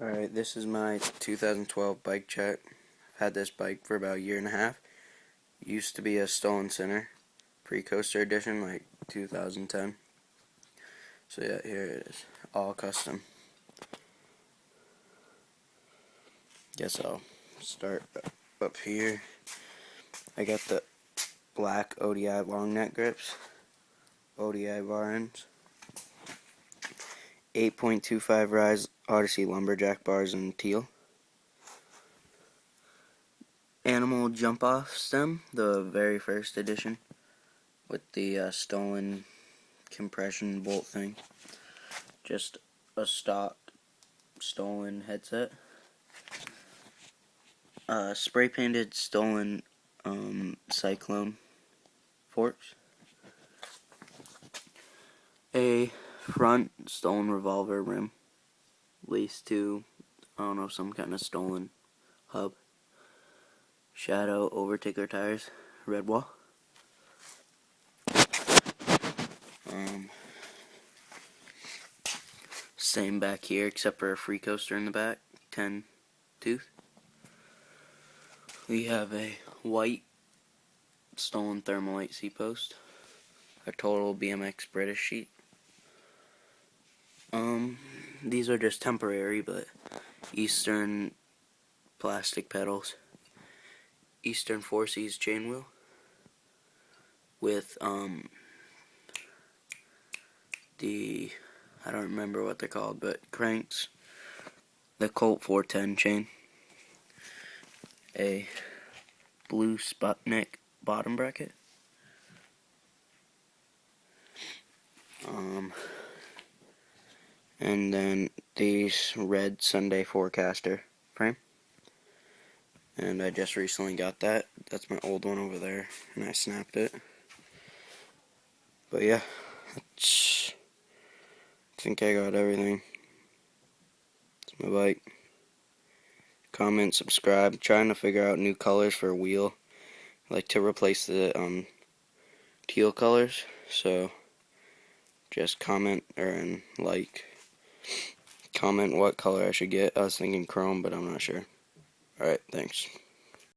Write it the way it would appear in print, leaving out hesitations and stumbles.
Alright, this is my 2012 bike check. I've had this bike for about a year and a half. It used to be a Stolen Center, pre-coaster edition, like 2010. So yeah, here it is, all custom. Guess I'll start up here. I got the black ODI long neck grips, ODI bar ends, 8.25 rise Odyssey lumberjack bars in teal. Animal jump off stem, the very first edition, with the stolen compression bolt thing. Just a stock stolen headset. Spray painted stolen Cyclone forks. A front stolen revolver rim, laced to, I don't know, some kind of stolen hub. Shadow overtaker tires, red wall. Same back here except for a free coaster in the back, 10 tooth. We have a white stolen Thermalite seat post, a total BMX British sheet. These are just temporary, but Eastern plastic pedals, Eastern 4Cs chain wheel with I don't remember what they're called, but cranks, the Colt 410 chain, a blue Sputnik bottom bracket, and then these red Sunday Forecaster frame. And I just recently got that. That's my old one over there, and I snapped it. But yeah, I think I got everything. It's my bike. Comment, subscribe. Trying to figure out new colors for a wheel. I like to replace the teal colors. So just comment or comment what color I should get. I was thinking chrome, but I'm not sure. Alright, thanks.